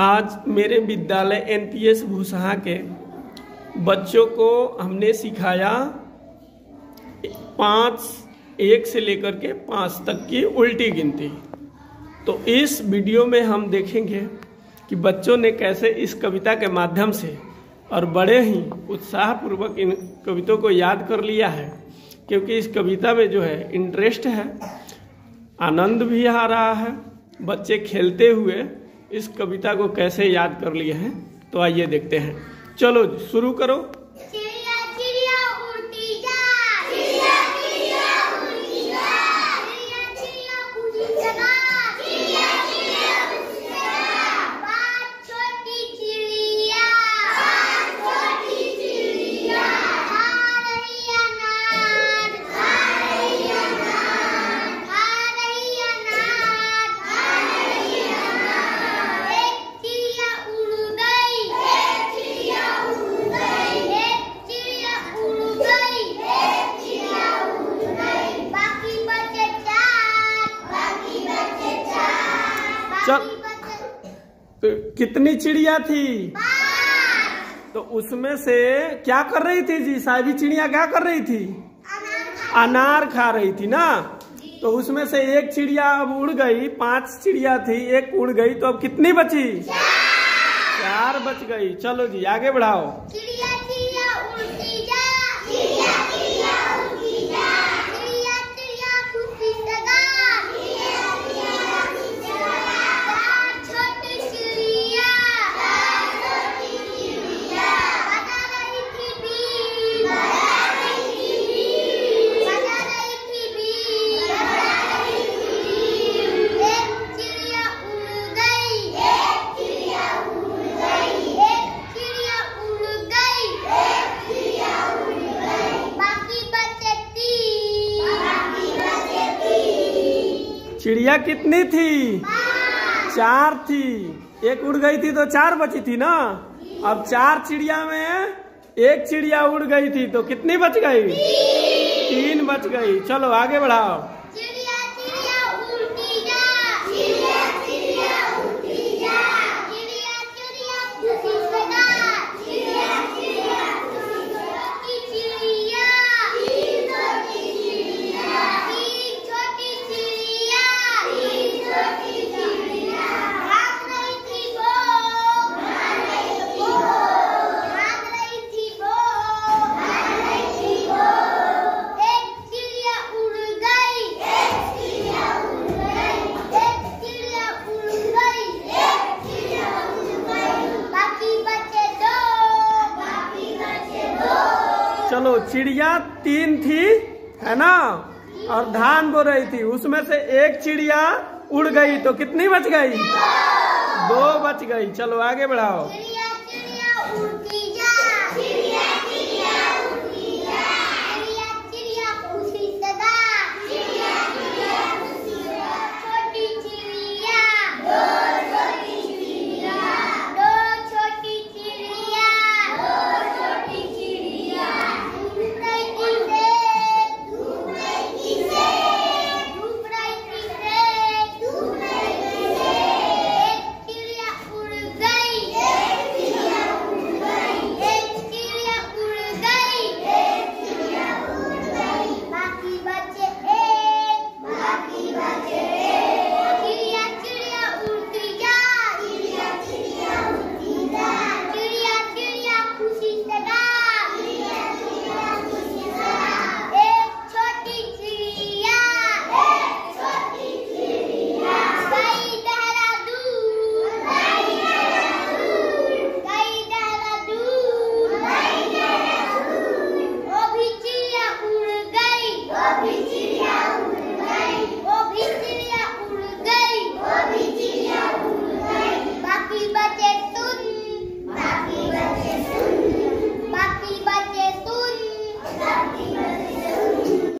आज मेरे विद्यालय एनपीएस भूसहा के बच्चों को हमने सिखाया 1 से लेकर के 5 तक की उल्टी गिनती। तो इस वीडियो में हम देखेंगे कि बच्चों ने कैसे इस कविता के माध्यम से और बड़े ही उत्साहपूर्वक इन कविताओं को याद कर लिया है, क्योंकि इस कविता में जो है इंटरेस्ट है, आनंद भी आ रहा है। बच्चे खेलते हुए इस कविता को कैसे याद कर लिए हैं, तो आइए देखते हैं। चलो शुरू करो। चिड़िया चिड़िया उड़ती जा, चिड़िया चिड़िया उड़ती जा, चिड़िया चिड़िया उड़ती जा, चिड़िया चिड़िया उड़ती जा। बात छोटी चिड़िया, बात छोटी चिड़िया, खा रही अनार, खा रही अनार, खा रही अनार, खा रही अनार। एक चिड़िया उड़ गई, एक चिड़िया उड़ गई, एक चिड़िया उड़ गई, एक चिड़िया उड़ गई। बाकी बचे चार, बाकी बचे चार, चल। बाकी बचे तो कितनी चिड़िया थी? 5। तो उसमें से क्या कर रही थी जी? सारी चिड़िया क्या कर रही थी? अनार खा रही थी ना। तो उसमें से एक चिड़िया अब उड़ गई, 5 चिड़िया थी, एक उड़ गई, तो अब कितनी बची? 4 बच गई। चलो जी आगे बढ़ाओ। चिड़िया चिड़िया उड़ती जा, चिड़िया चिड़िया उड़ती जा, चिड़िया चिड़िया खुशी सगा, चिड़िया चिड़िया खुशी सगा। 4 छोटी चिड़िया, 4 छोटी चिड़िया, बजा रही थी बीन, बजा रही थी बीन, बजा रही थी बीन, बजा रही थी बीन। एक चिड़िया उड़ गई, एक चिड़िया उड़ गई, एक चिड़िया उड़ गई, एक चिड़िया उड़ गई। बाकी बचे 3, बाकी बचे 3। चिड़िया कितनी थी? 5। 4 थी, एक उड़ गई थी तो 4 बची थी ना। अब 4 चिड़िया में एक चिड़िया उड़ गई थी, तो कितनी बच गई? 3 बच गई। चलो आगे बढ़ाओ। चिड़िया चिड़िया उड़ती जा, चिड़िया चिड़िया उड़ती जा, चिड़िया चिड़िया खुशी सगा, चिड़िया चिड़िया खुशी सगा। छोटी चिड़िया, छोटी चिड़िया, छोटी चिड़िया, छोटी चिड़िया, भाग रही थी वो, भाग रही थी वो, भाग रही थी वो, भाग रही थी वो। एक चिड़िया उड़ गई, एक चिड़िया उड़ गई, एक चिड़िया उड़ गई, एक चिड़िया उड़ गई। बाकी बचे 2, बाकी बचे 2। चलो चिड़िया 3 थी, है ना, और धान बो रही थी। उसमें से एक चिड़िया उड़ गई, तो कितनी बच गई? 2 बच गई। चलो आगे बढ़ाओ। चिड़िया चिड़िया उड़ती